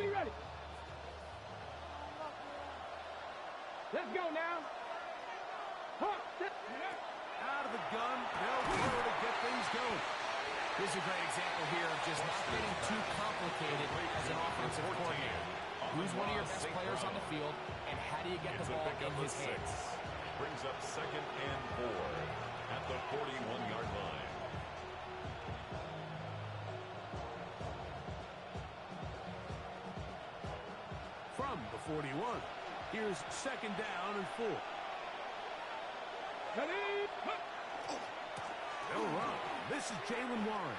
Ready, ready. Let's go now. Out of the gun, they'll throw to get things going. This is a great example here of just not getting too complicated as an offensive coordinator. Who's one of your best players on the field, and how do you get the ball in his hands? Brings up 2nd and 4 at the 41-yard line. From the 41, here's 2nd down and 4. Ready. They'll run. This is Jalen Warren.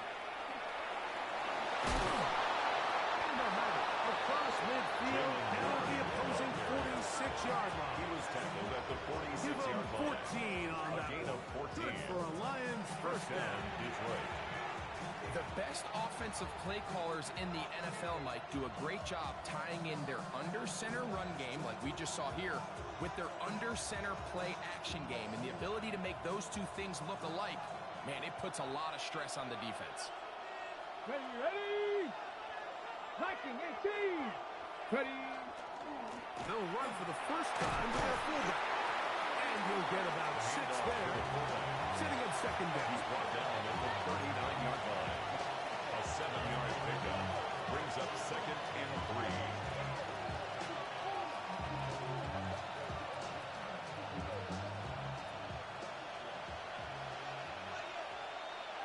And they'll have it across midfield down the opposing 46-yard line. He was tackled at the 46-yard line. Give him 14 on that. Gain of 14. Good for a Lions first down. Detroit. The best offensive play callers in the NFL, Mike, do a great job tying in their under-center run game, like we just saw here, with their under-center play action game. And the ability to make those two things look alike, man, it puts a lot of stress on the defense. Ready, ready. Liking 18. Ready. They'll run for the first time to their fullback. And he'll get about 6 there. Sitting at 2nd down. He's brought down at the 39-yard line. A 7-yard pickup brings up 2nd and 3.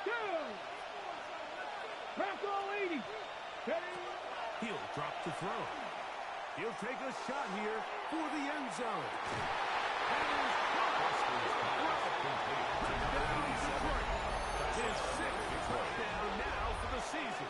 Go. Crack all 80. Ready. He'll drop to throw. He'll take a shot here for the end zone. And is touchdown, Detroit. His 6th touchdown now for the season.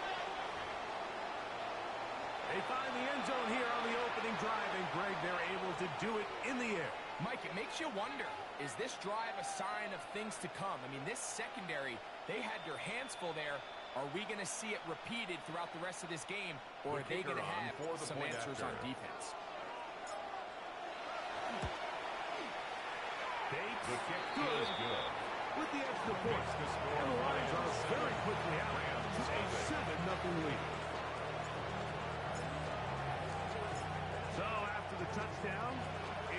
They find the end zone here on the opening drive, and Greg, they're able to do it in the air. Mike, it makes you wonder, is this drive a sign of things to come? I mean, this secondary, they had their hands full there. Are we going to see it repeated throughout the rest of this game, or are they going to have some answers on defense? The kick is good. With the extra point, and the Lions are very quickly out to a 7-0 lead. So after the touchdown,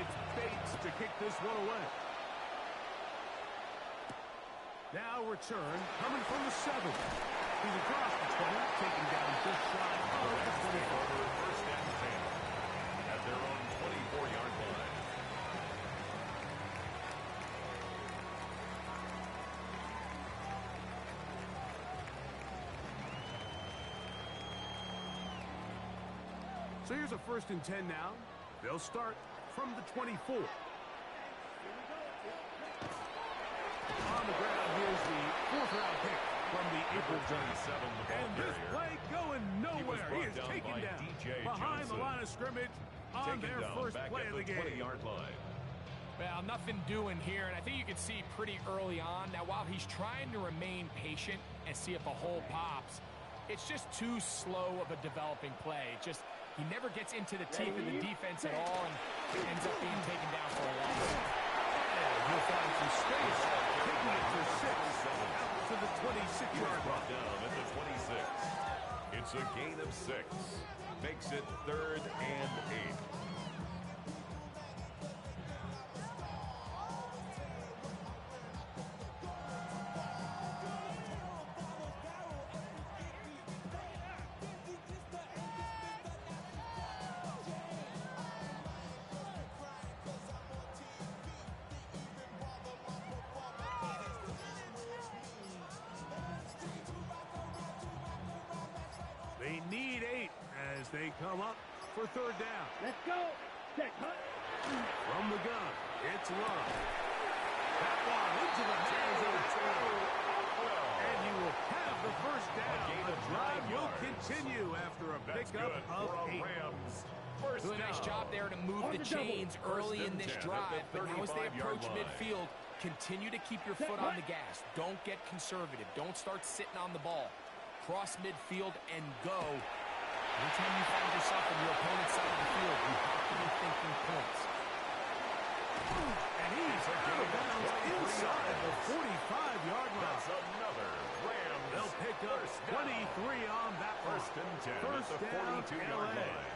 it's Bates to kick this one away. Now return, coming from the 7. He's across the 20, taken down just shy of the 24. First and 10 at their own 24-yard line. So here's a 1st and 10 now. They'll start from the 24. On the ground, here's the 4th-round pick from the April 27. And this play going nowhere. He is taken down behind the line of scrimmage on their first play of the game. 20-yard line. Well, nothing doing here, and I think you can see pretty early on. Now, while he's trying to remain patient and see if a hole pops, it's just too slow of a developing play. He never gets into the teeth of the defense at all and ends up being taken down for a loss. And he'll find some space, taking it to 6, out to the 26-yard Brought down at the 26. It's a gain of 6. Makes it 3rd and 8. They need 8 as they come up for 3rd down. Let's go. Check, huh? From the gun, it's Love. That one into the hands of the tail. And he will have the first down. The drive will continue after a pickup of 8. Doing a nice job there to move the chains early in this drive. But now as they approach midfield, continue to keep your foot on the gas. Don't get conservative. Don't start sitting on the ball. Cross midfield and go. Anytime you find yourself on your opponent's side of the field, you have to be thinking points. And he's out of bounds inside the 45-yard line. That's another Rams. They'll pick up 23 on that first and 10 First at the down, 42-yard LA. line.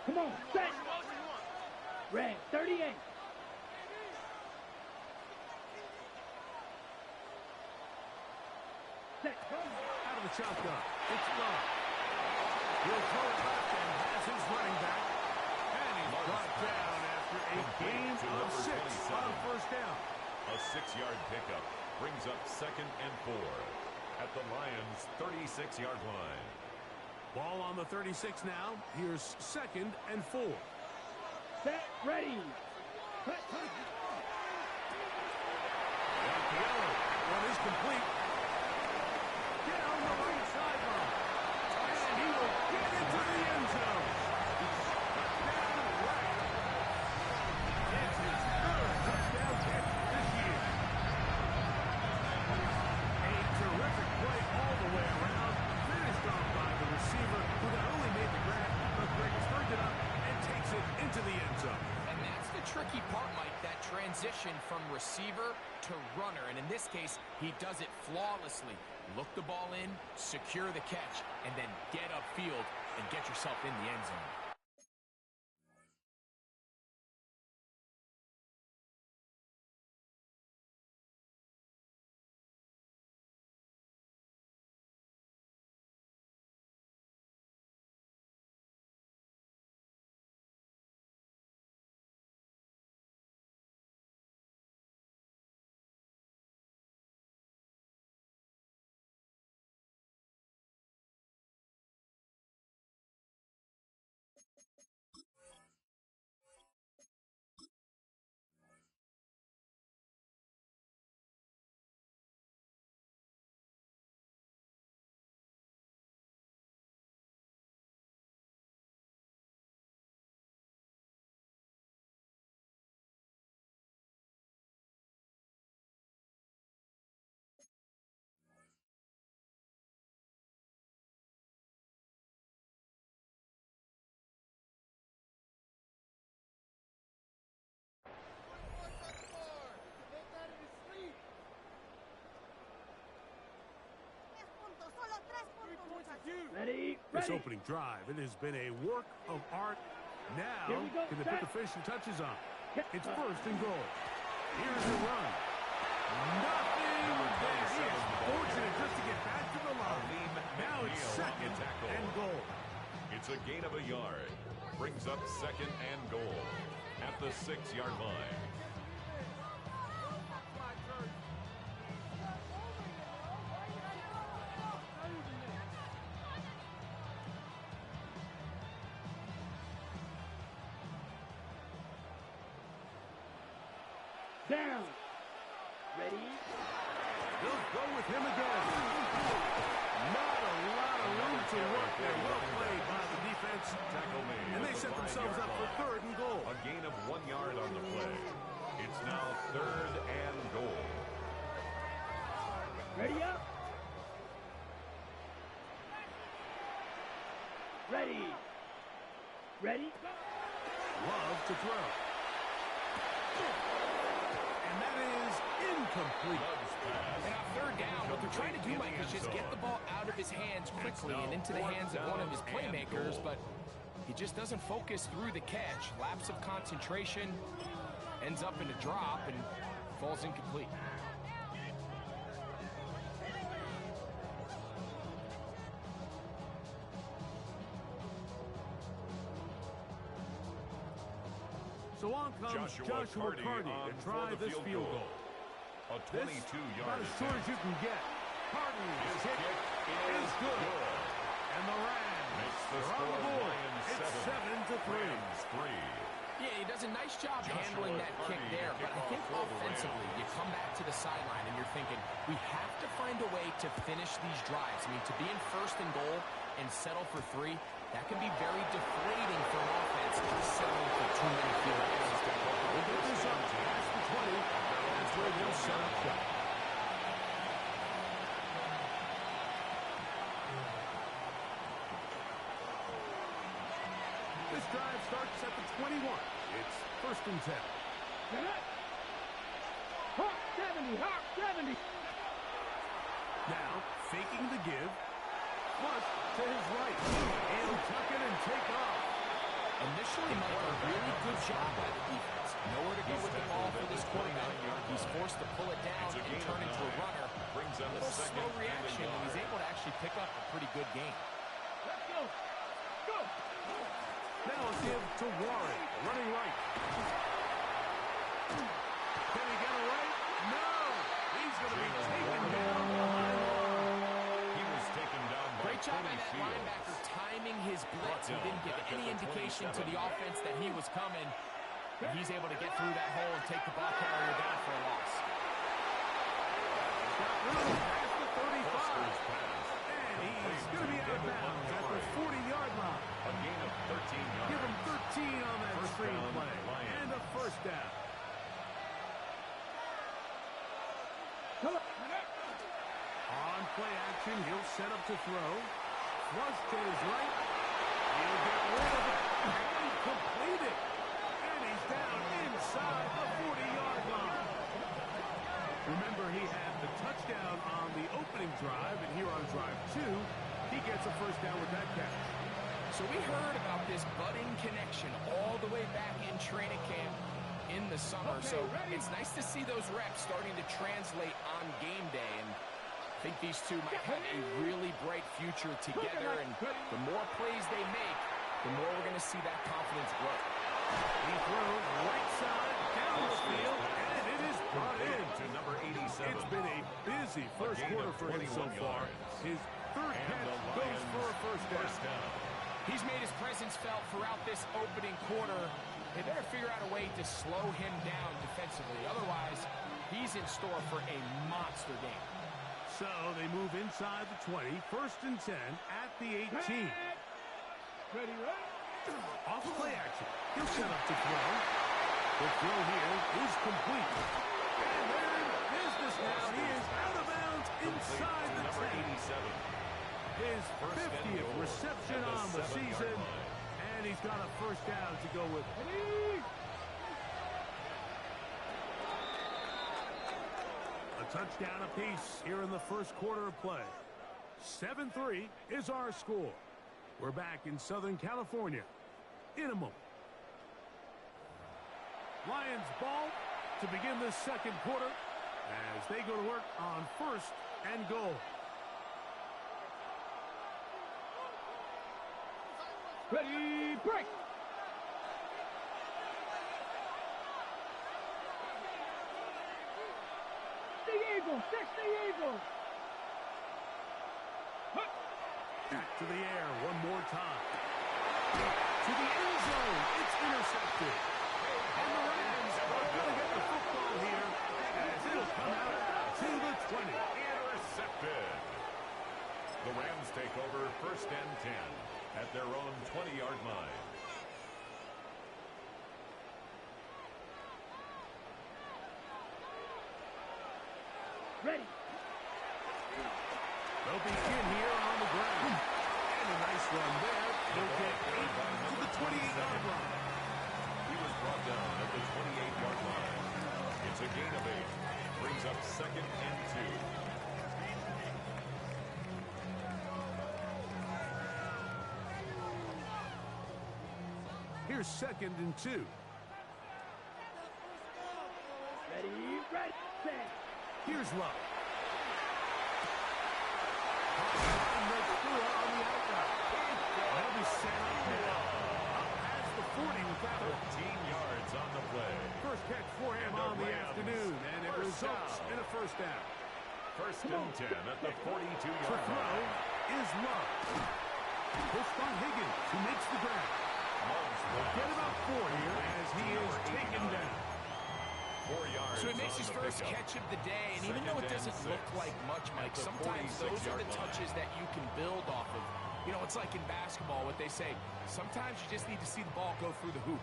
Come on, set. Red, 38. Set, come. Out of the shotgun. It's Love. He'll throw it left and has his running back. And he's brought down after a gain of 6 on first down. A 6-yard pickup brings up 2nd and 4 at the Lions' 36-yard line. Ball on the 36 now. Here's 2nd and 4. Set, ready. Cut, cut. One is complete. Down the right sideline. And he will get into the end zone. Touchdown, right. It's his 3rd touchdown catch this year. A terrific play all the way around. Finished off by the receiver, who not only made the grab, but Greg turned it up and takes it into the end zone. And that's the tricky part, Mike, that transition from receiver to runner. And in this case, he does it flawlessly. Look the ball in, secure the catch, and then get upfield and get yourself in the end zone. Ready, This ready. opening drive, it has been a work of art. Now, Here we go, can they put set. the finishing touches on? It's 1st and goal. Here's the run. Nothing there. He is fortunate just to get back to the line. Now it's 2nd and goal. It's a gain of a yard. Brings up 2nd and goal at the 6-yard line. Down. Ready. They'll go with him again. Not a lot of room to work there. Well played by the defense. Tackle made And they at the set themselves 5-yard up for line. 3rd and goal. A gain of 1 yard on the play. It's now 3rd and goal. Ready up. Ready. Ready. Love to throw. And that is incomplete. And on 3rd down, what they're trying to do, Mike, is just get the ball out of his hands quickly and into the hands of one of his playmakers, but he just doesn't focus through the catch. Lapse of concentration, ends up in a drop, and falls incomplete. So on comes Joshua Carty to try this field goal. A This 22-yard about as short as you can get. Carty's kick is good. And the Rams Makes the are on the score board. Lions It's 7-3. Rams 3. Yeah, he does a nice job handling that kick there, but I think offensively, you come back to the sideline and you're thinking, we have to find a way to finish these drives. I mean, to be in 1st and goal and settle for 3, that can be very deflating for an offense settling for too many field goals. We'll get this up past the 20. That's where they'll set up shop. This drive starts at the 21. It's 1st and 10. Hawk 70, Hawk 70. Now, faking the give. Flush to his right. He'll tuck it and take off. Initially, Mike, a really good job by the defense. Nowhere to go with the ball for this quarterback. He's forced to pull it down and turn into a runner. Brings A on the little second slow reaction, and he's able to actually pick up a pretty good game. Let's go. Go. Now a give to Warren, running right. Can he get away? No! He's going to be taken down behind the line. He was taken down by Great job by Tony that Fields. linebacker timing his blitz. He didn't give any indication to the offense that he was coming. And he's able to get through that hole and take the ball carrier down for a loss. Got room past the 35. Buster's pass. And he's going to be out of bounds at the 40-yard line. A gain of 13 yards. Give him 13 on that First screen down, play. Lions. And a first down. Come on. On play action, he'll set up to throw. Flush to his right. He'll get rid of it. And complete it. And he's down inside the 40-yard line. Remember, he had the touchdown on the opening drive, and here on drive 2, he gets a first down with that catch. So we heard about this budding connection all the way back in training camp in the summer. So it's nice to see those reps starting to translate on game day. And I think these two might have a really bright future together. And the more plays they make, the more we're going to see that confidence grow. He throws right side down the field, and it is brought in. To number 87. It's been a busy first quarter for him so far. His third catch goes for a first down. He's made his presence felt throughout this opening quarter. They better figure out a way to slow him down defensively. Otherwise, he's in store for a monster game. So they move inside the 20, first and 10 at the 18. Ready, right? Off play action. He'll set up to throw. The throw here is complete. And they're in business now. He is out of bounds inside the 10. His 50th reception on the season. And he's got a first down to go with. A touchdown apiece here in the first quarter of play. 7-3 is our score. We're back in Southern California in a moment. Lions ball to begin this second quarter as they go to work on first and goal. Ready, break. Eagle, 60 Eagle. Back to the air one more time. To the end zone. It's intercepted. And the Rams are going to get the football here as it'll come out to the 20. Intercepted. The Rams take over first and 10 at their own 20-yard line. Ready. They'll begin here on the ground. And a nice run there. They'll get 8 to the 28-yard line. He was brought down at the 28-yard line. It's a gain of 8. Brings up second and 2. Here's second and 2. Ready, ready, set. Here's Love. And that's through on the outside. They'll be set up now. Up past the 40 with that one. 13 yards on the play. First catch for him on the afternoon, and it results in a first down. First and 10 at the 42-yard The line. throw is Love. Pushed by Higgins, who makes the grab. Get about 4 here as he is taken down. 4 yards. So he makes his first catch of the day, and even though it doesn't look like much, Mike, sometimes those are the touches that you can build off of. You know, it's like in basketball, what they say, sometimes you just need to see the ball go through the hoop.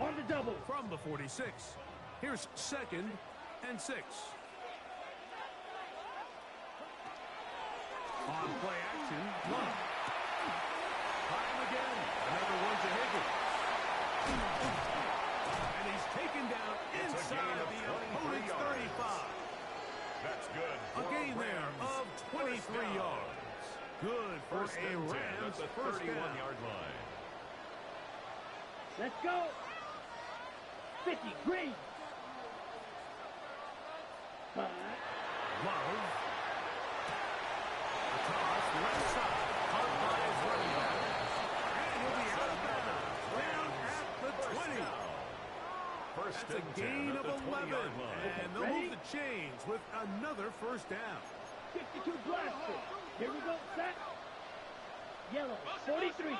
On the double. From the 46, here's second and 6. On play action, Love. Time again. Another one to Higgins. And he's taken down inside the opponent's 35. That's good. A gain there of 23 yards. Good for First a and 10 at Rams the first down. 31-yard line. Let's go. 50, green. 5. Love. A toss left side. Caught by his running back. And he'll be out of bounds. Down at the 20. First That's a and 10 gain at of the 11. 20-yard line. And they'll move the chains with another first down. 52 blaster. Here we go, set. Yellow, 43.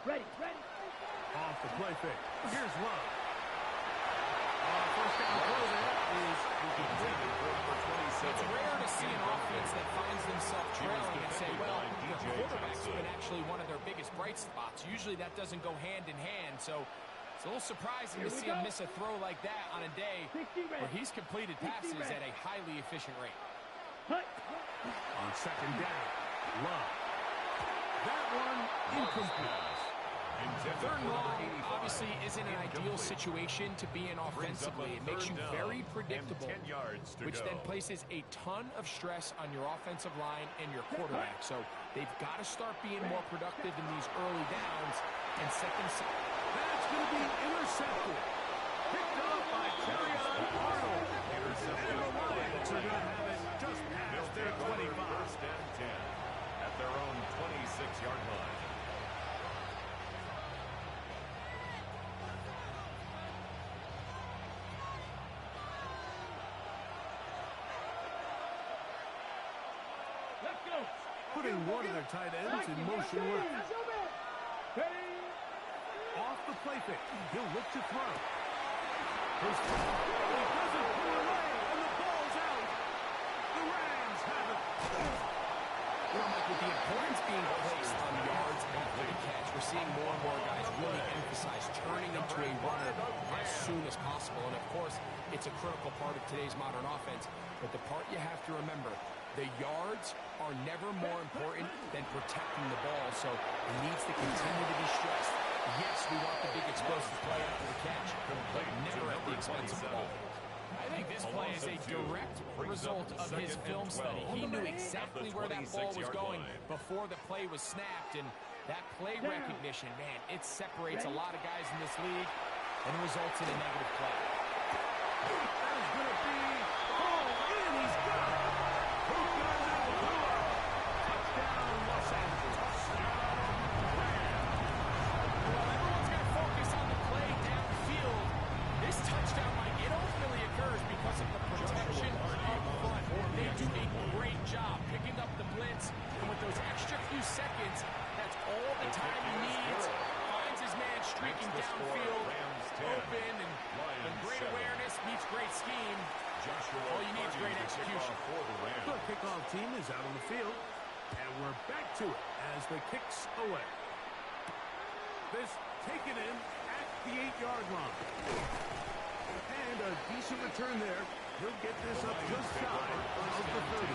Ready. Off the play fake. Here's Love. First down throw there is Intended for 27. It's rare to see an offense that finds themselves trailing and say, well, the quarterback's been actually one of their biggest bright spots. Usually that doesn't go hand in hand, so it's a little surprising to see him miss a throw like that on a day where he's completed passes at a highly efficient rate. on second down. Love. That one incomplete. Third and long obviously isn't an ideal situation to be in offensively. It makes you very predictable, which then places a ton of stress on your offensive line and your quarterback. So they've got to start being more productive in these early downs and set themselves. That's going to be intercepted. Picked up by Terrion Arnold. And the Lions are going to have it just past their 25. First and 10 at their own 26-yard line. Putting one of their tight ends in motion work. Off the play fake. He'll look to throw. First down. He doesn't pull away, and the ball's out. The Rams have it. Well, Mike, with the importance being placed on yards after the catch, we're seeing more and more guys really emphasize turning into a runner as soon as possible. And, of course, it's a critical part of today's modern offense. But the part you have to remember, the yards are never more important than protecting the ball, so it needs to continue to be stressed. Yes, we want the big explosive play after the catch, but never at the expense of the ball. I think this play is a direct result of his film study. He knew exactly where that ball was going before the play was snapped, and that play recognition, man, it separates a lot of guys in this league and results in a negative play. That is going to be all in. He's got it. Who does it? Touchdown, Los Angeles. Well, everyone's going to focus on the play downfield. This touchdown, Mike, it ultimately occurs because of the protection up front. They do a great job picking up the blitz, and with those extra few seconds, that's all the time he needs. Finds his man streaking downfield, open, and great awareness meets great scheme. All you need is great execution. The kickoff team is out on the field, and we're back to it as the kicks away. This taken in at the 8-yard line. And a decent return there. He'll get this up just shy of the 30.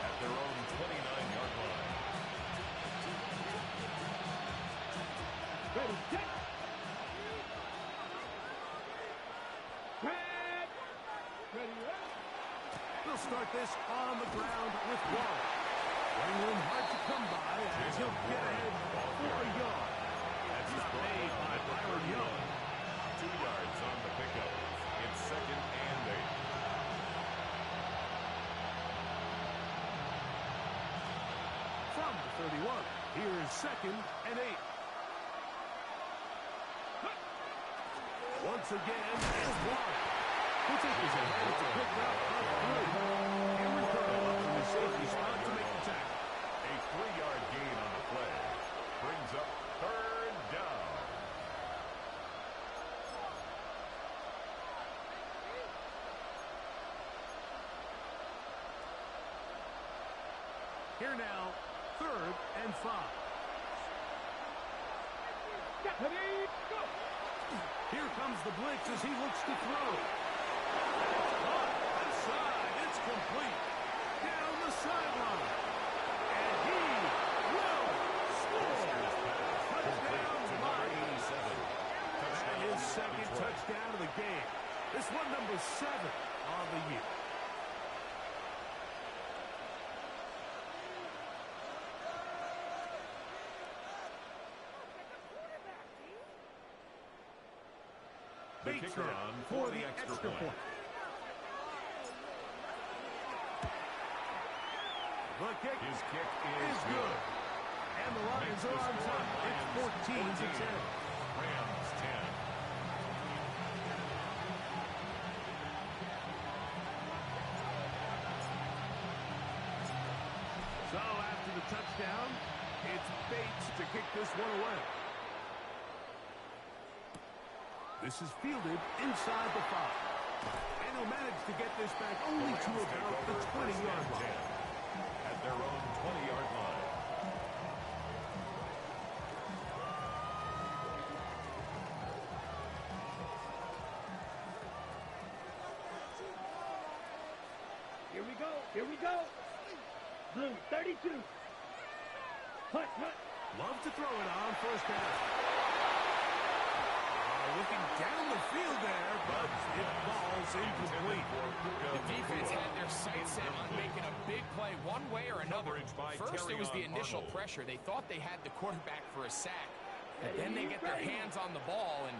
At their own 29-yard line. Ready, set. Grab. Ready, ready. They'll start this on the ground with Wall. Running room hard to come by as he'll get ahead for a yard. That's not made by Byron Young. 2 yards on the pickup. It's second and 8. From the 31, here's second and 8. Once again, there's one. He'll take his ahead to pick up a 3. In return, from the safety spot to make the tackle. A 3-yard gain on the play. Brings up third down. Here now, 3rd and 5. Ready, go. Here comes the blitz as he looks to throw. It's caught inside. It's complete. Down the sideline. And he will score. Touchdown, Lions. number 7 on the year. The kicker on for the extra point. The kick His kick is good. And the Lions are on top. It's 14-10. Rams 10. So after the touchdown, it's Bates to kick this one away. This is fielded inside the 5. And he'll manage to get this back only to about the 20-yard line. At their own 20-yard line. Here we go. Here we go. Blue, 32. Hut, hut. Love to throw it on first down. Looking down the field there, but it falls incomplete. The defense had their sights set on making a big play one way or another. First, it was the initial pressure. They thought they had the quarterback for a sack. But then they get their hands on the ball, and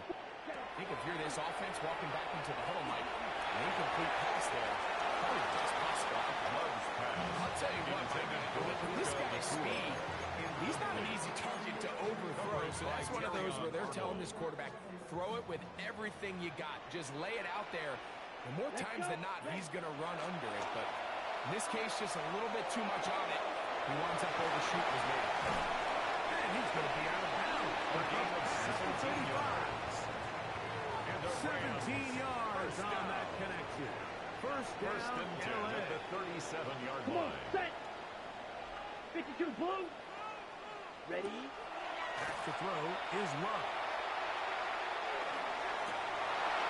think if you're this offense walking back into the huddle, Mike, an incomplete pass there. Probably the best possible outcome. I'll tell you what, with this guy's speed, he's not an easy target to overthrow. So that's one of those where they're telling this quarterback, throw it with everything you got. Just lay it out there. And more times than not, he's going to run under it. But in this case, just a little bit too much on it. He winds up overshooting his man. And he's going to be out of bounds. A gain of 17 yards. And the 17 yards on that connection. First down and 10 at the 37-yard Come on, line. set. 52 blue. Ready. Back to throw is Love.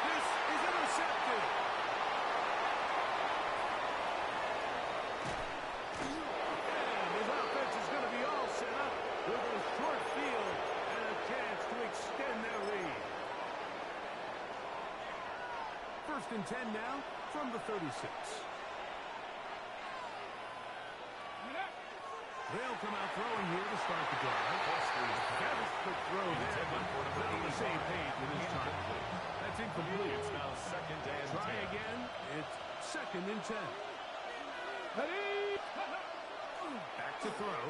This is intercepted. And his offense is going to be all set up with a short field and a chance to extend their lead. First and 10 now from the 36. They'll come out throwing here to start the drive. That's the throw there, but not on the same page with his target. That's incomplete. It's now second and 10. Try again. It's second and 10. Ready. Back to throw.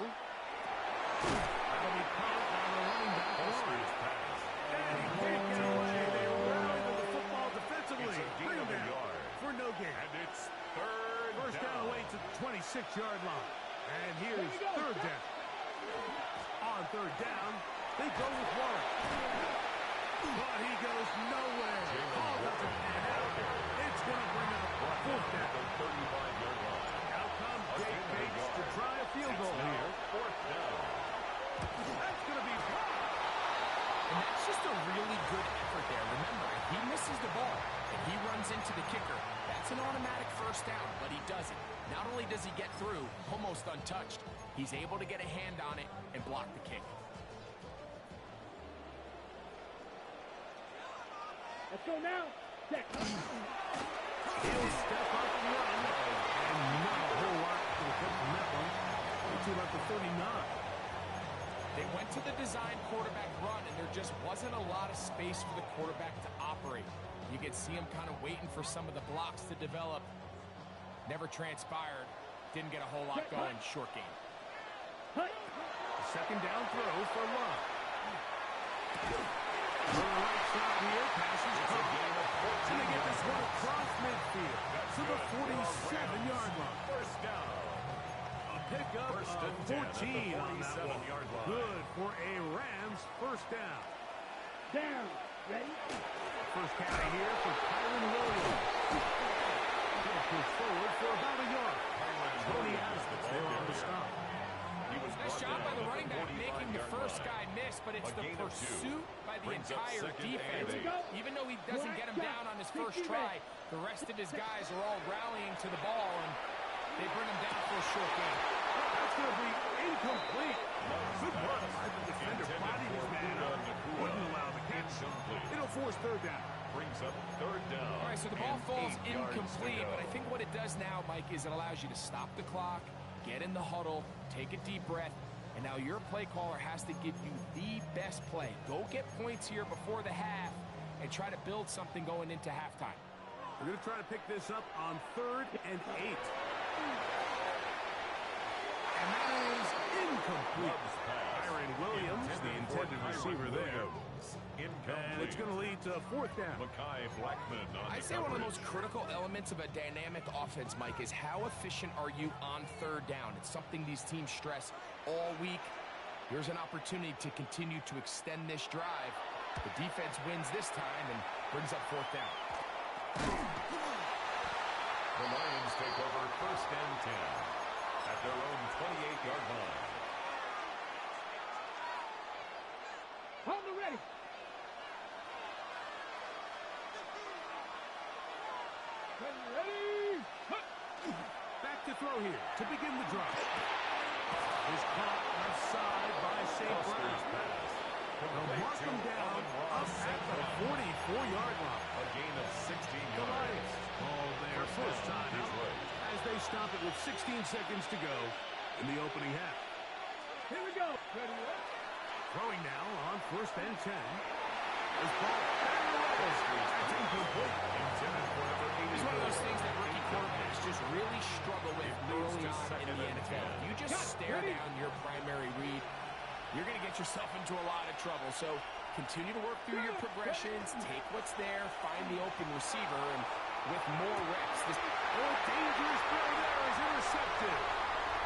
That'll be caught on the running back. Foster's pass. And he can't get away. They rally with the football defensively. It's a gain Bring of him a down yard. for no gain. And it's third First down away to the 26-yard line. And here's third down. On third down, they go with Warren. But he goes nowhere. Ball doesn't pan out. It's going to bring up fourth down. 35-yard line. Out comes Jake Bates to try a field goal here. Fourth down. That's going to be blocked. And that's just a really good effort there. Remember, if he misses the ball and he runs into the kicker, that's an automatic first down, but he doesn't. Not only does he get through, almost untouched, he's able to get a hand on it and block the kick. Let's go now. Set. He'll step up and run. And not a whole lot to the cut from that one. To about the 39. They went to the design quarterback run, and there just wasn't a lot of space for the quarterback to operate. You could see him kind of waiting for some of the blocks to develop. Never transpired. Didn't get a whole lot going. Short game. Second down throw for Love. On the right side here, passes caught. And they get this one across midfield to the 47-yard line. First down. A pickup First of and 10 at the 14 on that one. 47-yard line. Good for a Rams first down. Down. Ready. First carry here for Kyron Williams. He'll push forward for about a yard. Tony Adams there on the stop. Nice job by the running back making the first guy miss, but it's the pursuit by the entire defense. Even though he doesn't get him down on his first try, the rest of his guys are all rallying to the ball, and they bring him down for a short game. That's going to be incomplete. Good run by the defender. Bodied his man up. Wouldn't allow the catch. It'll force third down. brings up third down. All right, so the ball and falls 8 yards to incomplete, go. but I think what it does now, Mike, is it allows you to stop the clock, get in the huddle, take a deep breath, and now your play caller has to give you the best play. Go get points here before the half and try to build something going into halftime. We're going to try to pick this up on 3rd and 8. And that is incomplete. Byron Williams, the intended receiver there. And it's going to lead to 4th down. Mekhi Blackman on I'd say one of the most critical elements of a dynamic offense, Mike, is how efficient are you on 3rd down? It's something these teams stress all week. Here's an opportunity to continue to extend this drive. The defense wins this time and brings up 4th down. The Lions take over 1st and 10 at their own 28-yard line. Hold the ready. Ready. Back to throw here to begin the drive. Is caught offside by St. Brown. They'll mark him down up at the 44-yard line. A gain of 16 The yards. Lions ball there first time His out way. as they stop it with 16 seconds to go in the opening half. Here we go. Ready. Throwing now on 1st and 10. This ball that's incomplete. Intended for number 80. It's one of those things that rookie quarterbacks just really struggle with early on in the NFL. You just stare down your primary read, you're going to get yourself into a lot of trouble. So continue to work through your progressions, take what's there, find the open receiver, and with more reps. This Dangerous throw there is intercepted.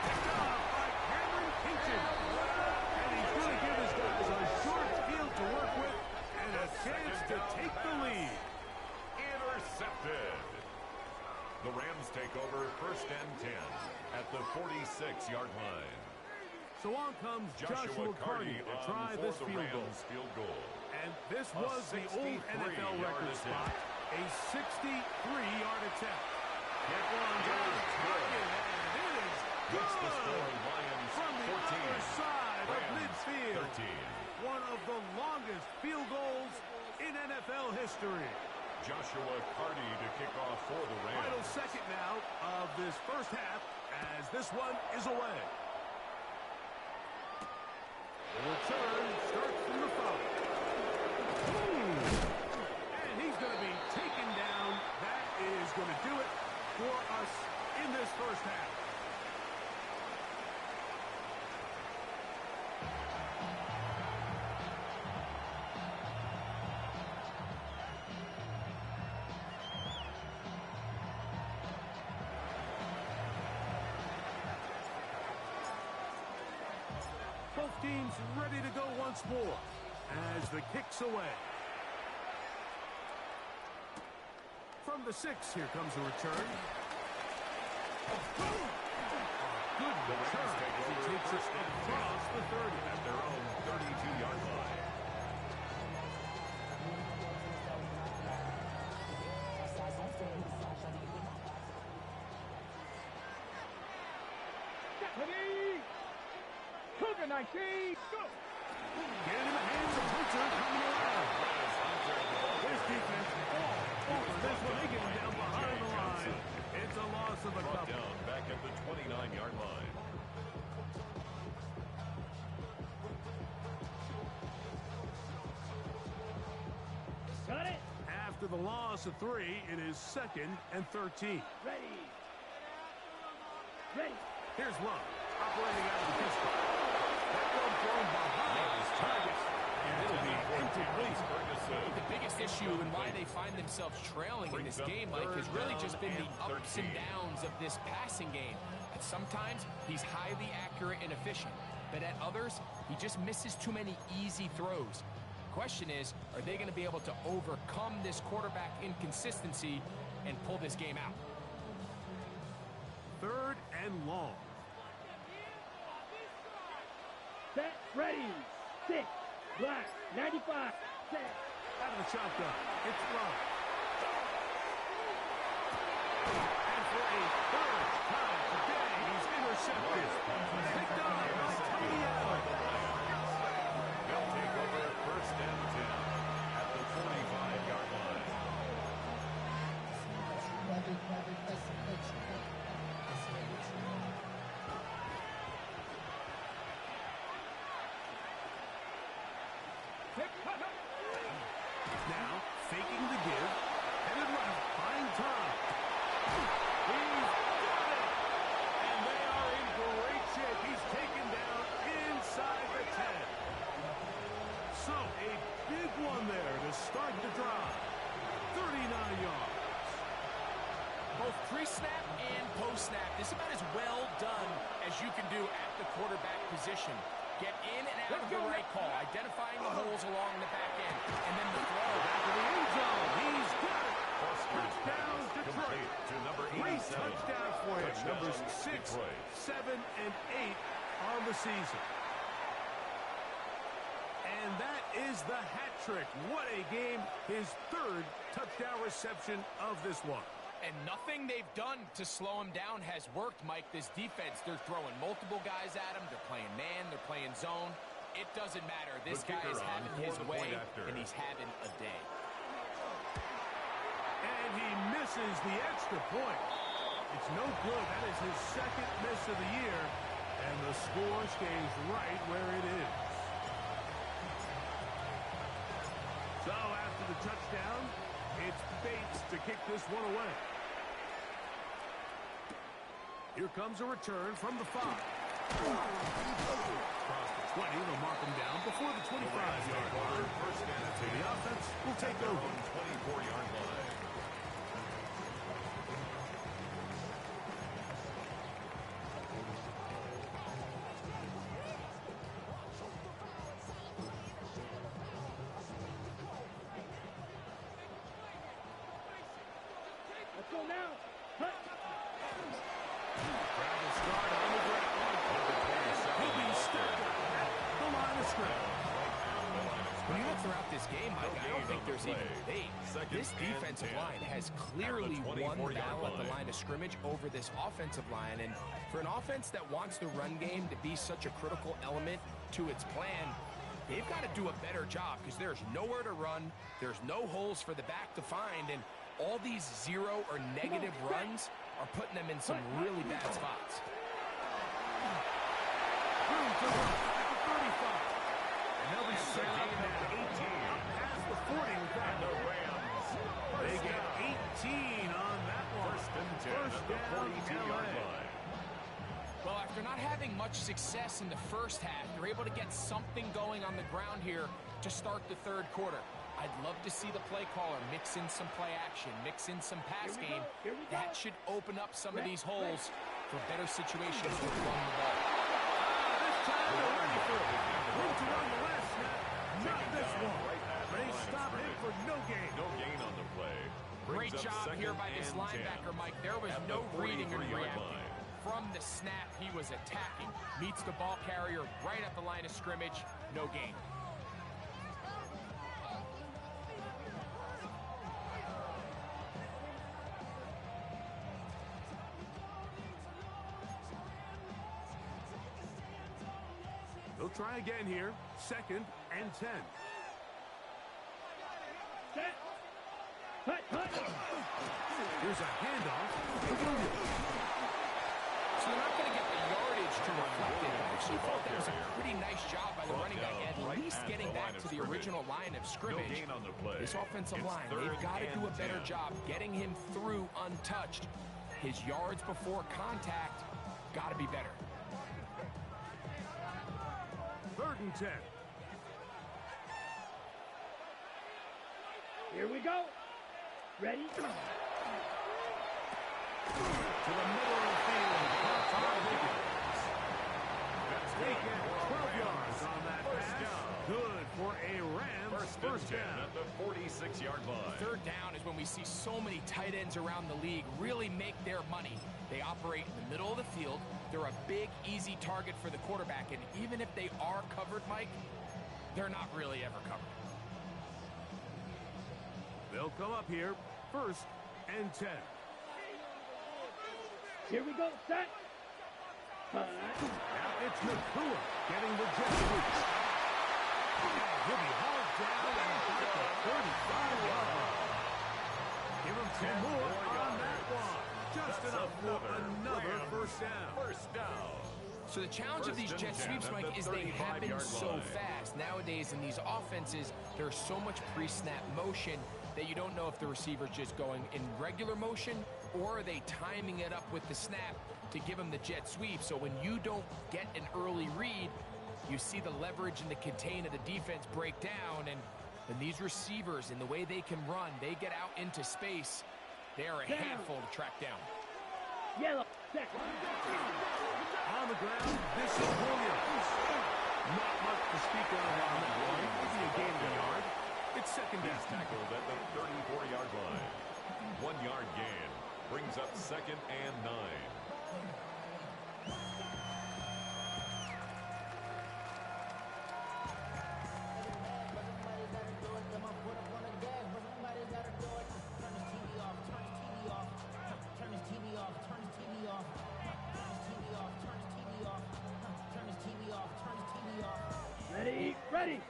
Picked off by Cameron Kingston. And he's going to give his guys a short field to work with and a chance to take the lead. Intercepted. The Rams take over 1st and 10 at the 46-yard line. So on comes Joshua Carney to try this the field goal. Rams field goal. And this was the old NFL record spot, a 63-yard attempt. Kick one down, and it is Gets the good score. Lions from the 14. other side of Rams midfield. 13. One of the longest field goals in NFL history. Joshua Carney to kick off for the Rams. Final second now of this first half as this one is away. The return starts from the 5. And he's going to be taken down. That is going to do it for us in this first half. Both teams ready to go once more as the kick's away. From the 6, here comes the return. Good return as he takes it across the 30 At their own 32-yard line. Ready. Cougar 19. Go. Get it in the hands of Hunter coming around. This defense, this one, they get him down behind the line. It's a loss of a Brought couple. down back at the 29-yard line. Got it. After the loss of 3, it is 2nd and 13. Ready. Ready. Here's Love, operating out of the pistol. That one thrown behind his target, and it'll be incomplete. The biggest issue and why they find themselves trailing in this game, Mike, has really just been the ups and downs of this passing game. At sometimes, he's highly accurate and efficient, but at others, he just misses too many easy throws. Question is, are they going to be able to overcome this quarterback inconsistency and pull this game out? 3rd and long. Set. Ready. 6. Black. 95. Set. Out of the shotgun. It's Love. And for a 3rd time today, he's intercepted. Picked up by Tony Allen. They'll take over 1st and 10 at the 45-yard line. both pre-snap and post-snap. This is about as well done as you can do at the quarterback position. Get in and out of the right call, identifying the holes along the back end, and then the throw. Back to the end zone. He's got it. Touchdown, Detroit. To number 87. Great touchdowns for you. Numbers 6, Detroit. 7, and 8 on the season. And that is the hat trick. What a game. His third touchdown reception of this one. And nothing they've done to slow him down has worked, Mike. This defense, they're throwing multiple guys at him. They're playing man. They're playing zone. It doesn't matter. This guy is having his way, and he's having a day. And he misses the extra point. It's no good. That is his second miss of the year. And the score stays right where it is. So after the touchdown, it's Bates to kick this one away. Here comes a return from the 5. Across the 20, they'll mark him down before the 25-yard line. First down. The offense will take over. 24-yard line. Let's go now. Hut. Travis start on the ground. He'll be stopped at the line of scrimmage. When you look throughout this game, Mike, I don't think there's even debate. This defensive line has clearly won the battle at the line of scrimmage over this offensive line. And for an offense that wants the run game to be such a critical element to its plan, they've got to do a better job because there's nowhere to run. There's no holes for the back to find. And all these zero or negative runs are putting them in some really bad spots. Room to run at the 35. And they'll be set up now. 18. Up past the 40 with that. The Rams. They get 18 on that one. First down at the 42-yard line. Well, after not having much success in the first half, they're able to get something going on the ground here to start the third quarter. I'd love to see the play caller mix in some play action, mix in some pass game. That should open up some of these holes for better situations with running the ball. This time they're ready for it. Room to run the last snap. Not this one. They stop him for no gain. No gain on the play. Great job here by this linebacker, Mike. There was no reading and reacting. From the snap, he was attacking. Meets the ball carrier right at the line of scrimmage. No gain. They'll try again here. 2nd and 10. Set. Hut, hut. Here's a handoff. So they're not going to get the yardage to reflect it. I actually thought that was a pretty nice job by the running back, at least getting back to the original line of scrimmage. This offensive line, they've got to do a better job getting him through untouched. His yards before contact got to be better. 3rd and 10. Here we go. Ready? To the middle of the field. That's taken 12 yards on that pass. Good for a Rams first down. At the 46-yard line. Third down is when we see so many tight ends around the league really make their money. They operate in the middle of the field. They're a big, easy target for the quarterback. And even if they are covered, Mike, they're not really ever covered. They'll come up here. 1st and 10. Here we go. Set. Hut. Now it's Nakua getting the jet sweep. He'll be hauled down and about the 35-yard line. Give him 10 more on that one. Just enough for another first down. First down. So the challenge of these jet sweeps, Mike, is they happen so fast. Nowadays in these offenses, there's so much pre-snap motion that you don't know if the receiver's just going in regular motion or are they timing it up with the snap to give them the jet sweep. So when you don't get an early read, you see the leverage and the contain of the defense break down. And these receivers, in the way they can run, they get out into space. They're a handful to track down. Yellow. Second. On the ground, this is Williams. Not much to speak of on that one. Maybe a gain of a yard. It's second down. He's tackled at the 34-yard line. 1 yard gain. Brings up second and 9. Ready, ready.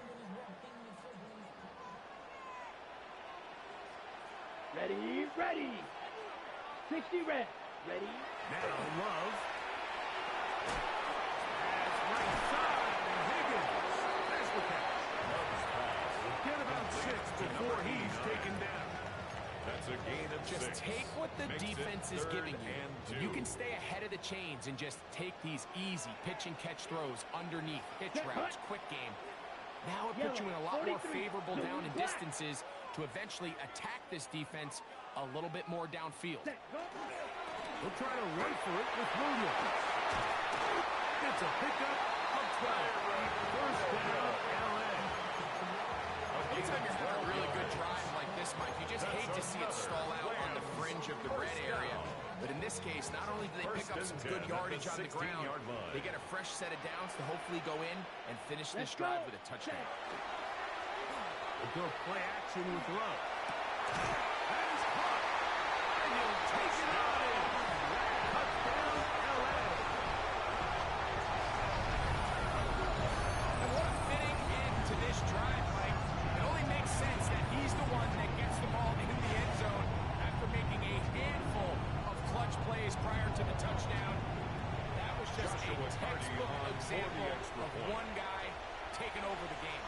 Ready, ready. 60 red. Ready. Now Love. Pass right side, and Higgins. There's the catch. Love's pass. Get about 6 before he's taken down. That's a gain of 6. Just take what the Makes defense it is 3rd giving you. and If you 2. can stay ahead of the chains and just take these easy pitch and catch throws underneath, pitch routes, quick game, now it puts you in a lot more favorable down and distances to eventually attack this defense a little bit more downfield. We'll try to run for it with Williams. It's a pickup of 12. First down, LA. Anytime you're having a really good drive like this, Mike, you just hate to see it stall out on the fringe of the red area. But in this case, not only do they pick up some good yardage on the ground, they get a fresh set of downs to hopefully go in and finish this drive with a touchdown. We'll go play action with Love. That is caught. And he'll take it out in. Touchdown, LA. And what a fitting end to this drive, Mike. It only makes sense that he's the one that gets the ball in the end zone after making a handful of clutch plays prior to the touchdown. That was just a textbook example of one guy taking over the game.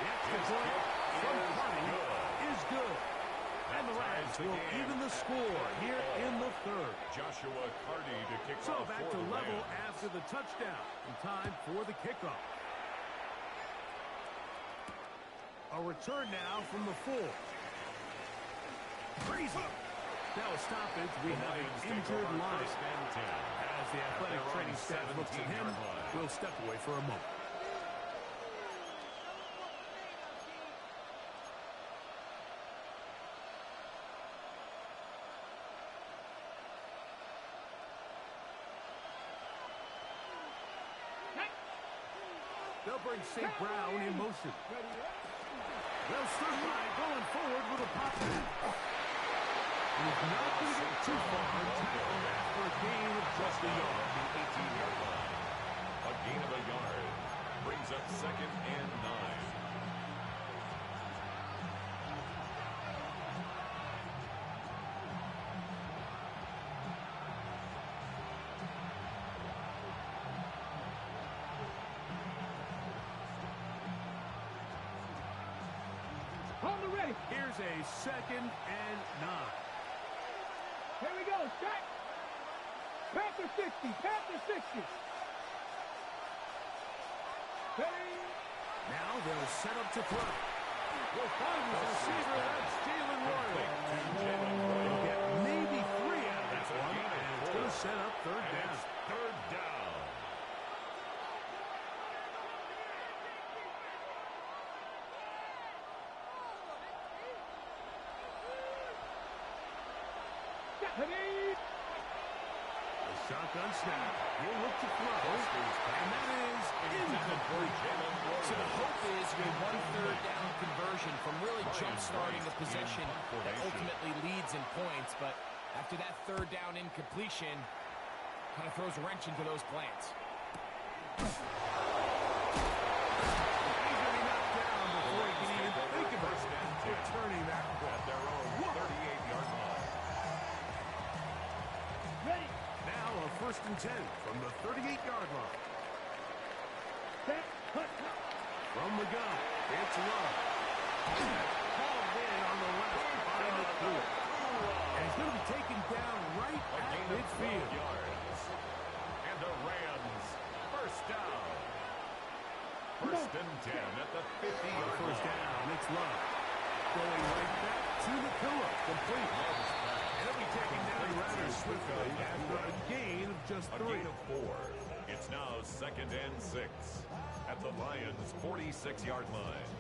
The extra point from Carney is good. And the Rams will even the score here in the 3rd. Joshua Carty to kick So off back for to the level Rams. after the touchdown. And time for the kickoff. A return now from the 4. Crazy. Now a stoppage. We have an injured line. First and 10. As the athletic training staff looks at him, we'll step away for a moment. They'll bring St. Brown in motion. They'll start by going forward with a pop. He's not going to get too far and tackled after a gain of just a yard. The 18-yard line. A gain of a yard. Brings up second and 9. On the ready. Here's a second and 9. Here we go. Strike. Panther 60. Panther 60. Ready. Now they'll set up to throw. We'll find the receiver. That's Jalen Royal. They'll get maybe 3 out of that one. And it's going to set up 3rd down. Third down. Ready. A shotgun snap. He'll look to throw. And that is incomplete. So the hope is you get 1 third down conversion from really jump-starting a possession that ultimately leads in points. But after that 3rd down incompletion, kind of throws a wrench into those plans. He's going to be knocked down before he can even think about returning that At ball. their own 38-yard line. Ready. Now a 1st and 10 from the 38-yard line. Set. Cut. From the gun, it's Love. Called in on the left by McCool. And he's going to be taken down right A at gain of 12 midfield. yards. And the Rams first down. First and 10 at the 50-yard First line. down, it's Love. Going right back to to the pillow. Complete. He'll be taken down rather swiftly after a gain of just 3. A gain of 4. It's now 2nd and 6 at the Lions' 46-yard line.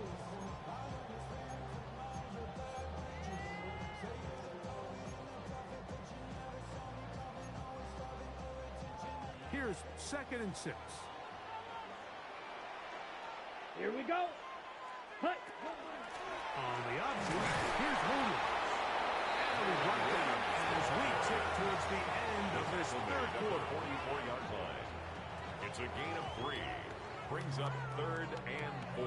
Here's 2nd and 6. Here we go. Hut. On the option, here's Holman. And we run down as we tip towards the end of this third quarter. 44-yard line. It's a gain of 3. Brings up 3rd and 4.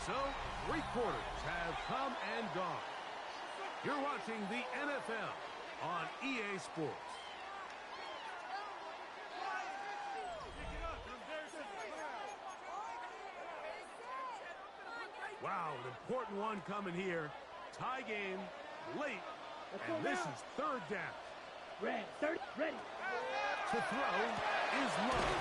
So, 3 quarters have come and gone. You're watching the NFL on EA Sports. Wow, an important one coming here. Tie game, late, and this is 3rd down. Ready. Ready. To throw is Lowe.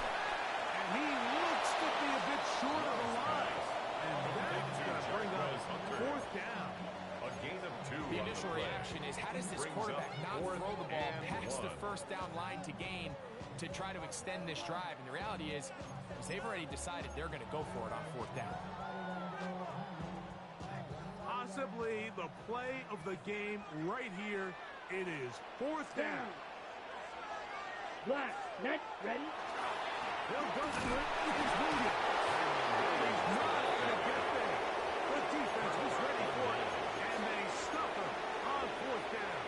And he looks to be a bit short of the line. And that's going to bring up 4th down. A gain of 2. The initial reaction is, how does this quarterback not throw the ball past the 1st down line to gain to try to extend this drive? And the reality is they've already decided they're going to go for it on 4th down. Possibly the play of the game right here. It is 4th down. Black. Net. Ready. He'll go to it with his Williams. He's not going to get there. The defense was ready for it, and they stop him on 4th down.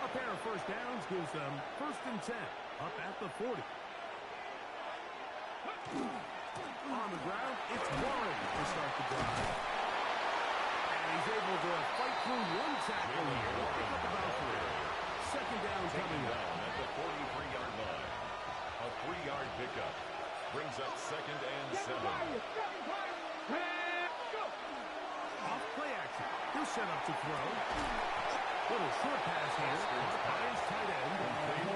A pair of 1st downs gives them 1st and 10 up at the 40. On the ground, it's Warren to start the drive. And he's able to fight through 1 tackle here. Pick up about 3. 2nd down coming up. At the 43-yard line. A 3-yard pickup. Brings up 2nd and 7. Off play action. He'll set up to throw. Little short pass here. By his tight end.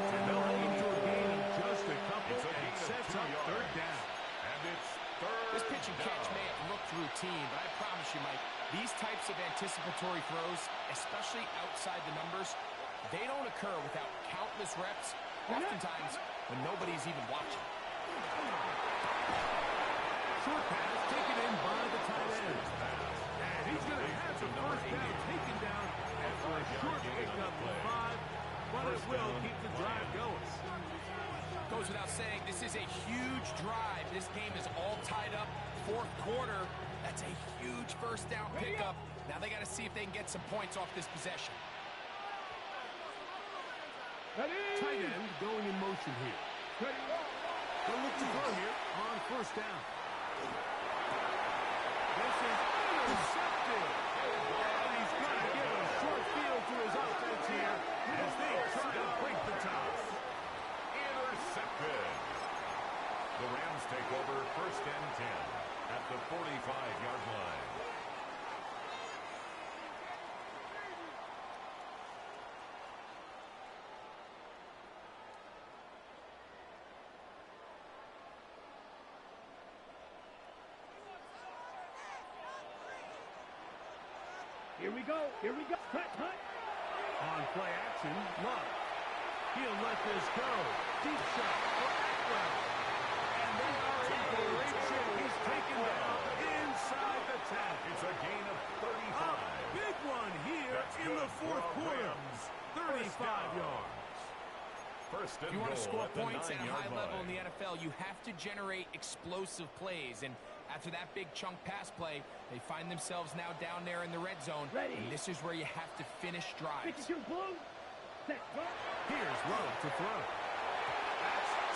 Developing into a gain of just a couple. And sets up 3rd down. And it's 3rd This pitch and catch may have looked routine, but I promise you, Mike, these types of anticipatory throws, especially outside the numbers, they don't occur without countless reps, oftentimes when nobody's even watching. Short pass taken in by the tight end. And he's going to have the 1st down taken down after a short pickup of 5, but it will keep the drive going. Goes without saying, this is a huge drive. This game is all tied up. 4th quarter, that's a huge 1st down pickup. Now they got to see if they can get some points off this possession. Tight end going in motion here. They'll look to throw here on 1st down. This is intercepted. And he's got to give a short field to his offense here as they try to break the top. Intercepted. The Rams take over 1st and 10 at the 45-yard line. Here we go. Hut. On play action, Love. He'll let this go. Deep shot for Atwell. And they are in great shape. He's taken down inside the 10. It's a gain of 35. A big one here in the 4th quarter. 35 yards. First and If you want to goal score at the points at a 9-yard high level in line. the NFL, you have to generate explosive plays. And after that big chunk pass play, they find themselves now down there in the red zone. Ready. And this is where you have to finish drives. 52 blue. Set. Here's Love to throw.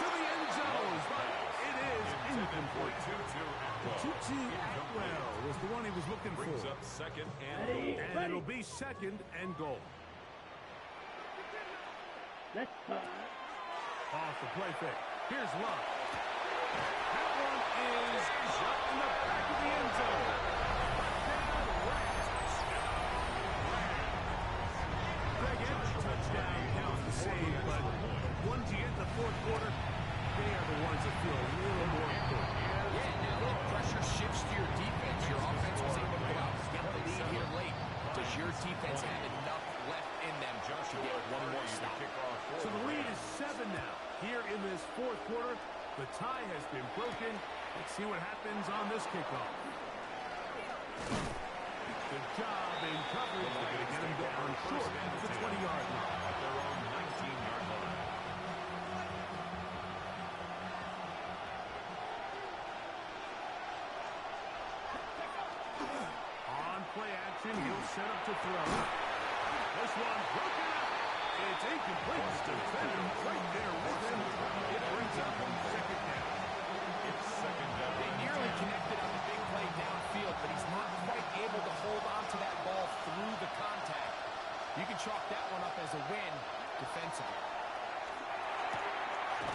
To the end zone, but it is incomplete. Tutu Atwell was the one he was looking Brings for. up 2nd and Ready. goal. And it'll be 2nd and goal. Let's Off the play fake. Here's Love. That one is shot in the back of the end zone. Touchdown, Rams. Greg Edwards touchdown counts the same, but once you get the fourth quarter, they are the ones that feel a little more important. Yeah, now that pressure shifts to your defense. Your offense was able to go out and get the lead here late. Does your defense have enough left in them to get one more stop? So the lead is 7 now. Here in this fourth quarter, the tie has been broken. Let's see what happens on this kickoff. Good job in coverage to get him down short at the 20-yard line. At their own 19-yard line. On play action, he'll set up to throw. This one broken up. It's incomplete. Defender right there with him. It brings up second down. It's second down. They nearly connected on the big play downfield, but he's not quite able to hold on to that ball through the contact. You can chalk that one up as a win defensively.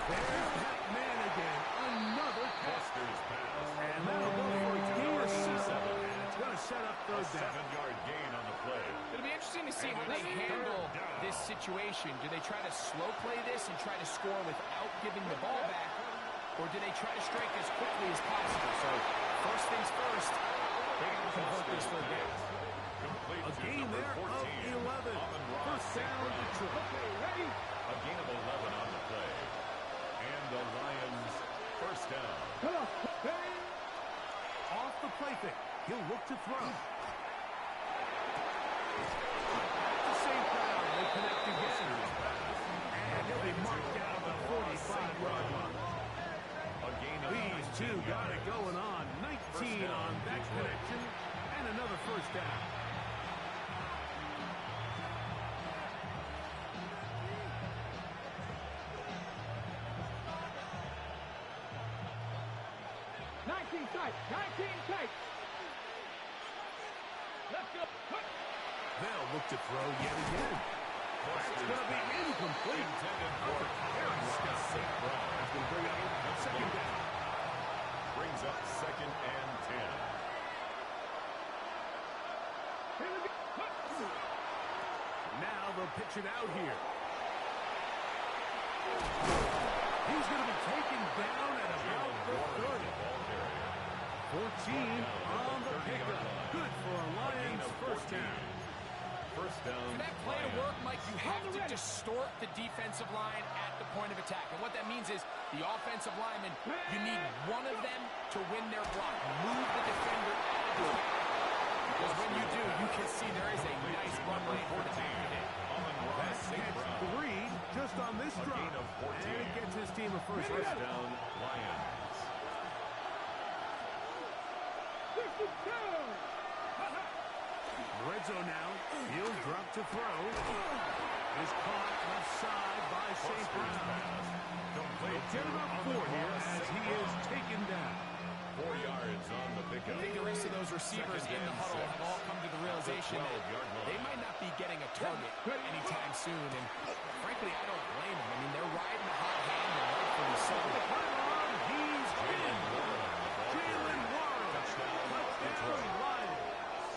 There's that man again. Another pass. Buster's pass. And that'll go for a gain of 7. And it's going to set up third A down. 7-yard gain on the play. It'll be interesting to see how they handle this situation. Do they try to slow play this and try to score without giving the ball back? Or do they try to strike as quickly as possible? So first things first, they got to convert this third down. Complete A to gain number there 14. of 11. First down, Detroit. Ready? A gain of 11 on the play. And the Lions first down. Come on. Ready? Off the play fake. He'll look to throw. At the same crowd, they connect again. And he'll be marked down the 45-yard line. A gain of These two got it going on. 19 on that connection. And another first down. Tight. 19 tight. Let's go. They'll look to throw yet again. It's going to be incomplete. Intended for Aaron Scott. That's going to bring up second down. Brings up second and 10. Here we go. Now they'll pitch it out here. He's going to be taken down at about the 30. 14 on the pickup. Good for a Lions first down. First down. For that play to work, Mike, you have to distort the defensive line at the point of attack. And what that means is the offensive lineman, you need one of them to win their block. Move the defender out of the way. Because when you do, you can see there is a nice run lane for the team to hit. That gets 3 just on this drive. And it gets his team a first down. Lions. Red zone now. He'll drop to throw. Is caught offside by St. Brown. They'll get him up 4 here as he is taken down. 4 yards on the pickup. I think the rest of those receivers in the huddle have all come to the realization that they might not be getting a target anytime soon. And frankly, I don't blame them. I mean, they're riding a hot hand and rightfully so. He's in. Jalen Warren. Touchdown, Lions.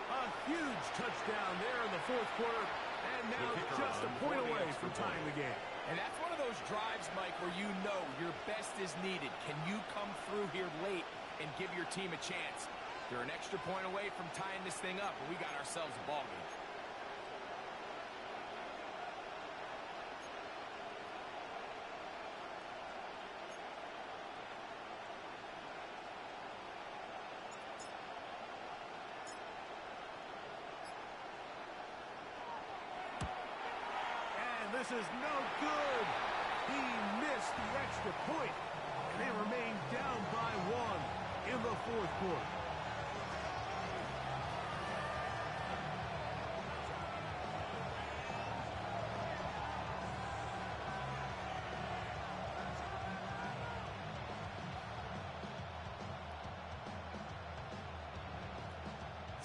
A huge touchdown there in the fourth quarter. And now just a point away from tying the game. And that's one of those drives, Mike, where you know your best is needed. Can you come through here late and give your team a chance? They're an extra point away from tying this thing up, and we got ourselves a ball game. This is no good. He missed the extra point, and they remain down by 1 in the fourth quarter.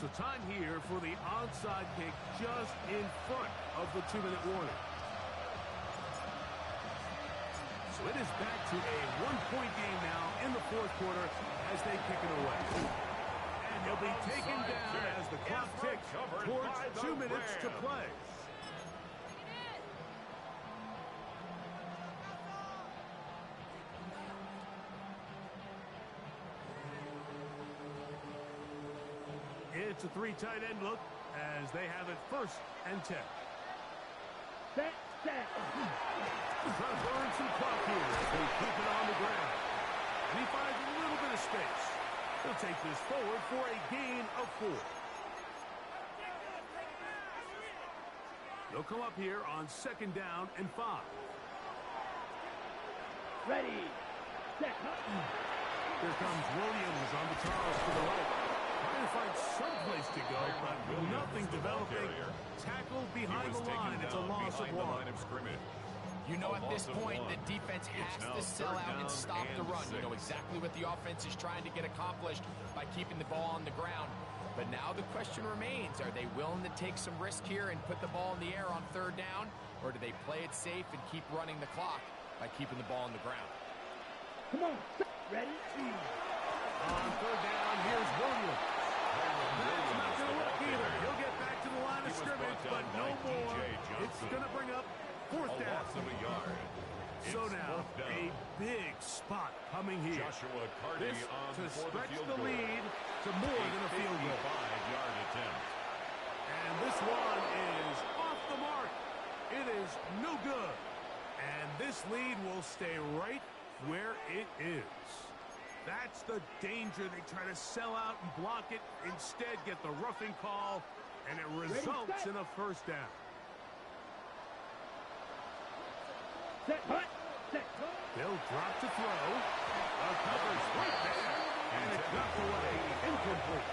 So time here for the onside kick just in front of the 2-minute warning. So it is back to a 1-point game now in the fourth quarter as they kick it away. And he'll be taken down as the clock ticks towards 2 minutes to play. It's a 3 tight end look as they have it 1st and 10. Set. Trying to burn some clock here as they keep it on the ground. And he finds a little bit of space. He'll take this forward for a gain of 4. They'll come up here on 2nd down and 5. Ready. Set. Here comes Williams on the Charles to the right. Trying to find some place to go, but nothing developing. Tackled behind the line. It's a loss of 1. You know at this point, the defense has to sell out and stop the run. You know exactly what the offense is trying to get accomplished by keeping the ball on the ground. But now the question remains, are they willing to take some risk here and put the ball in the air on 3rd down? Or do they play it safe and keep running the clock by keeping the ball on the ground? Come on. Ready. On 3rd down, here's Williams. That's not going to work either. He'll get back to the line of scrimmage, but no more. It's going to bring up 4th down. So now, a big spot coming here. This to stretch the lead to more than a field goal. And this one is off the mark. It is no good. And this lead will stay right where it is. That's the danger. They try to sell out and block it. Instead, get the roughing call, and it results in a 1st down. Set. They'll drop to throw. A cover's right there, and it's knocked away. Incomplete.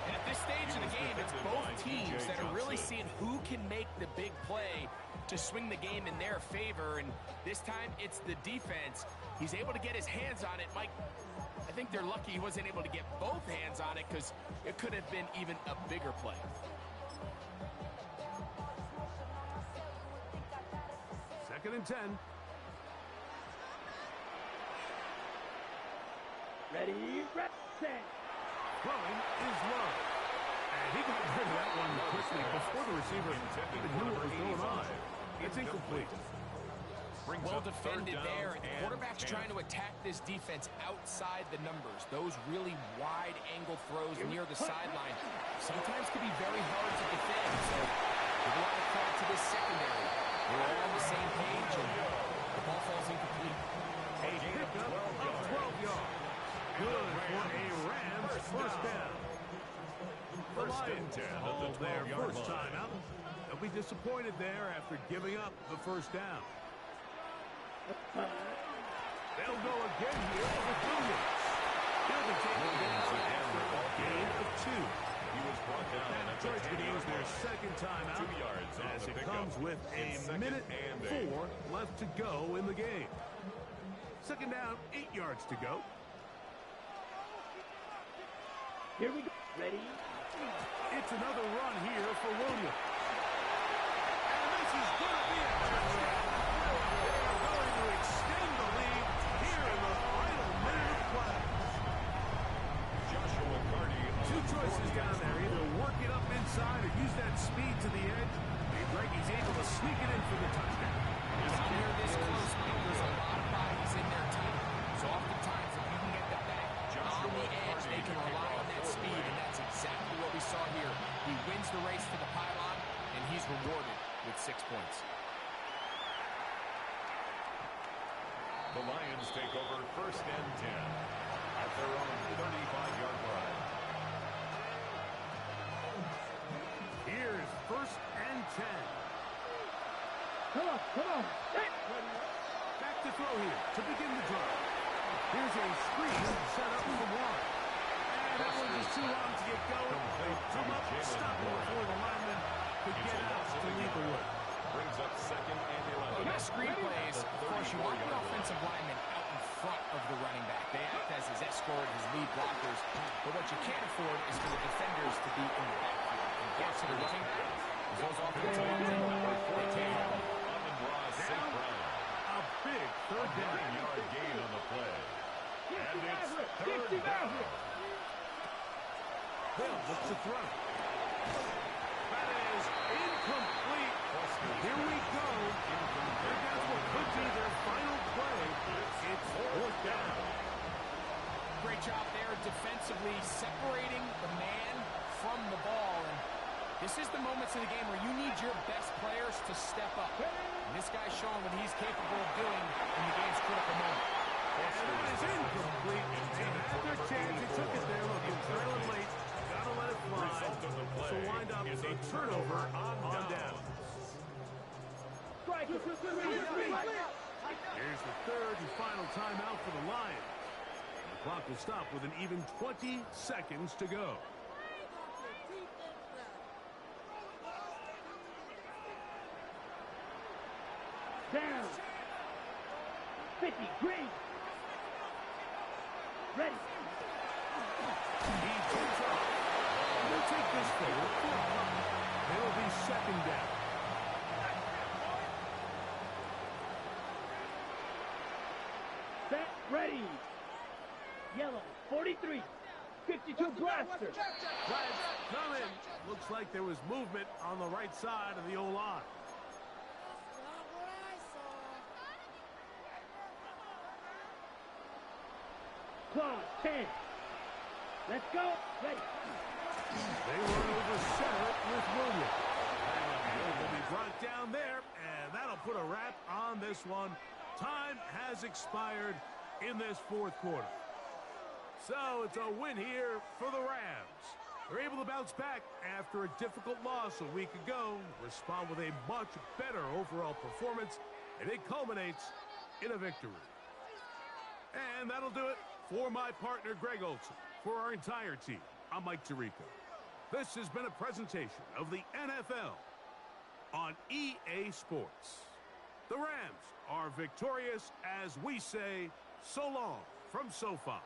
And at this stage of the game, it's both teams that are really seeing who can make the big play to swing the game in their favor. And this time, it's the defense. He's able to get his hands on it. Mike, I think they're lucky he wasn't able to get both hands on it because it could have been even a bigger play. Second and 10. Ready. Set. Throwing is low. And he got rid of that one quickly before the receiver even knew what was going on. It's incomplete. Well defended there, and the quarterback's trying to attack this defense outside the numbers. Those really wide angle throws near the sideline sometimes can be very hard to defend, so give a lot of credit to this secondary. They're all on the same page, and the ball falls incomplete. A pickup of 12 yards. Good for a Rams 1st down. The Lions called their 1st timeout. They'll be disappointed there after giving up the 1st down. They'll go again here with Williams. They'll be taken down after a gain of 2. And Detroit's going to use their 2nd timeout as it comes with a minute 4 left to go in the game. 2nd down, 8 yards to go. Here we go. Ready. It's another run here for Williams. And this is going to be a touchdown. They're going to extend the lead here in the final minute of play. Two choices down there. Either work it up inside or use that speed to the edge. He's able to sneak it in for the touchdown. When they're this close, there's a lot of bodies in their team. So oftentimes, if you can get the back on the edge, they can rely on that speed, and that's exactly what we saw here. He wins the race to the pylon, and he's rewarded with 6 points. The Lions take over 1st and 10 at their own 35-yard line. Here's 1st and 10. Come on. Back to throw here to begin the drive. Here's a screen set up for 1. And that one just too long to get going. Come up, stop it before the lineman could get out to lead the way. Brings up 2nd and 11. When screen plays, of course, you want the offensive lineman out in front of the running back. They act as his escort, his lead blockers. But what you can't afford is for the defenders to be in the backfield. And get to the running back. Those offensive linemen, they take it. A big 3rd down. 9-yard gain on the play. And it's 3rd down. Looks to throw. That is incomplete. Here we go. There goes what could be their final play. It's fourth down. Great job there defensively, separating the man from the ball. And this is the moments in the game where you need your best players to step up. And this guy's showing what he's capable of doing in the game's critical moment. And that is incomplete. They had their chance. They took it there. Looking trailing late. Got to let it fly. So wind up a turnover on down. Here's the third and final timeout for the Lions. The clock will stop with an even 20 seconds to go. Down. 50, green. Ready. He takes off. They'll take this forward for a couple. It'll be second down. Set, ready. Yellow, 43. 52 blaster. Flags coming. Looks like there was movement on the right side of the O-line. Clause 10. Let's go. Ready. They run over center with Williams. And will be brought down there, and that'll put a wrap on this one. Time has expired in this fourth quarter. So it's a win here for the Rams. They're able to bounce back after a difficult loss a week ago, respond with a much better overall performance, and it culminates in a victory. And that'll do it for my partner, Greg Olson. For our entire team, I'm Mike Tirico. This has been a presentation of the NFL on EA Sports. The Rams are victorious as we say so long from SoFi.